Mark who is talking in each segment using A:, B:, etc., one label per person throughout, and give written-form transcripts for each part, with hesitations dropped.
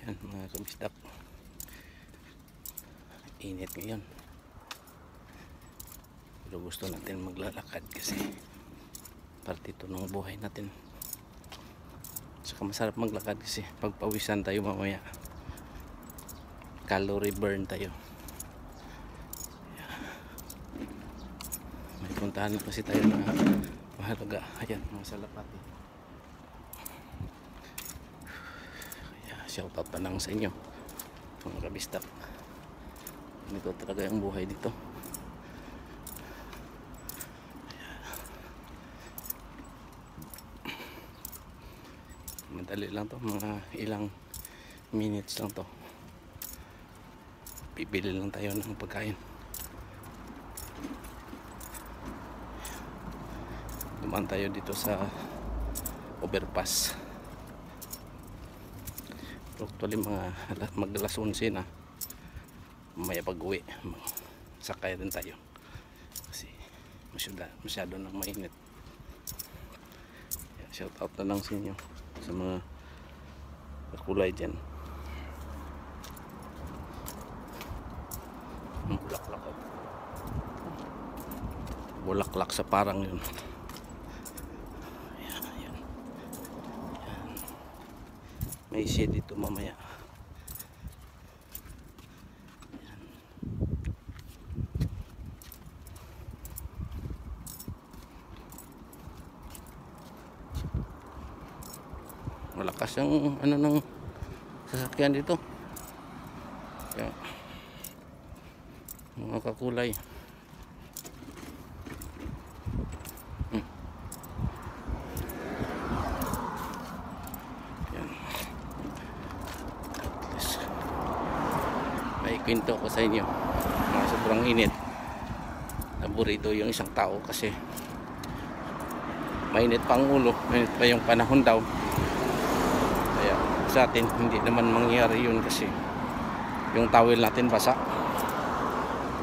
A: Yan mga kabisdak, init ngayon, pero gusto natin maglalakad kasi parte ito ng buhay natin. Saka masarap maglakad kasi pagpawisan tayo mamaya, calorie burn tayo. May puntahan kasi tayo na mahalaga. Ayan mga salapati. Shoutout pa lang sa inyo mga kabistak. Ito talaga yung buhay dito. Madali lang to, mga ilang minutes lang to. Bibili lang tayo ng pagkain. Dumaan tayo dito sa overpass. Actually mag-alas 11 na, mamaya pag-uwi sakay rin tayo kasi masyado nang mainit. Shout out na lang sa inyo sa mga kakulay dyan. Bulaklak sa parang yun. May shade dito mamaya. Ayan. Malakas yung ano ng sasakyan dito. Kaya mga kakulay. Kwento ko sa inyo, sobrang init, naburido yung isang tao kasi mainit pa ang ulo, mainit pa yung panahon daw. Kaya sa atin hindi naman mangyari yun kasi yung towel natin basa,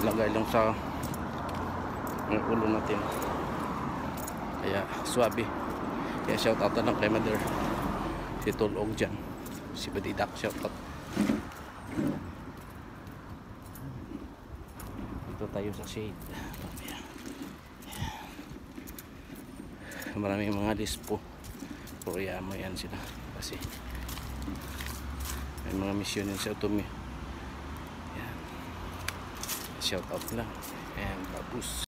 A: ilagay lang sa ulo natin, kaya swabe. Kaya shout out na lang kay Mother, si Tulog dyan, si Badidak, shout out. Tayo sa shade. Maraming mga dispo, puro yamo yan sila kasi may mga misyon yun sa Utumi. Shout out lang and babus.